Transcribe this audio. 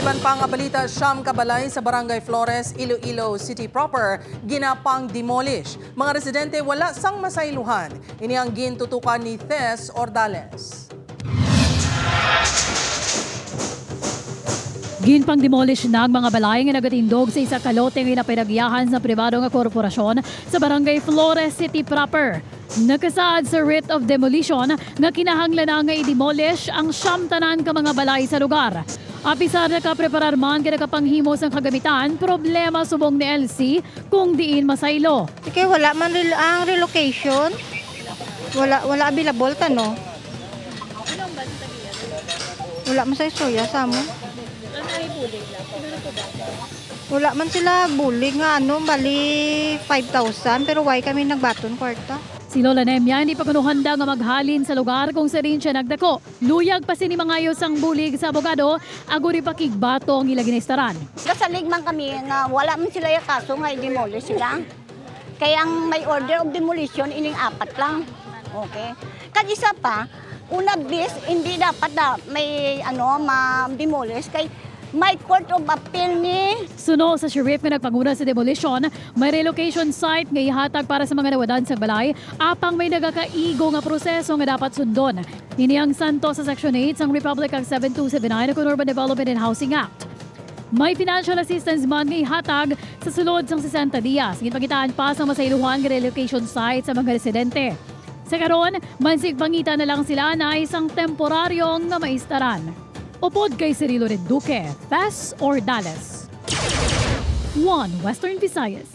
Iban pang balita, siyam kabalay sa Barangay Flores, Iloilo City proper, ginapang demolish. Mga residente wala sang masailuhan. Ini ang gintutukan ni Thes Ordales. Ginpang demolish ng mga balay nga nagatindog sa isa kalote nga pinagyahan sa pribado nga korporasyon sa Barangay Flores City proper. Nakasaad sa writ of demolition nga kinahanglan na nga i-demolish ang siyam tanan ka mga balay sa lugar. Apisar na kapreparar man kaya nakapanghimos ang kagamitan, problema subong ni LC kung diin masaylo. Kaya wala man ang relocation. Wala available ta no. Wala man sa soya sa mo. Wala man sila bulig nga bali 5,000 pero why kami nagbaton kwarta. Si Lola Nemya hindi pa kuno handa nga maghalin sa lugar kung sa rin siya nagdako. Luyag pa sini mga ang bulig sa abogado, aguri pa kigbato ang ilang ginaistaran. Kasalig man kami nga wala man sila yung kaso nga i-demolish sila. Kaya ang may order of demolition ining 4 lang. Okay. Kag isa pa, una bis hindi dapat may ma-demolish kay may court of appeal ni. Suno sa sheriff nga nagpanguna sa demolition, may relocation site nga ihatag para sa mga nawadan sa balay, apang may nagakaigo nga proseso nga dapat sundon. Ini ang santo sa Section 8 sang Republic Act 7279 ng Urban Development and Housing Act. May financial assistance man nga ihatag sa sulod sang 60 dias. Ginpagitaan pa sa masailuhan nga relocation site sa mga residente. Sa karon, mansig pangita na lang sila na isang temporaryong nga maistaran. Upod kay Cirilo Duque, Thes Ordales. 1 Western Visayas.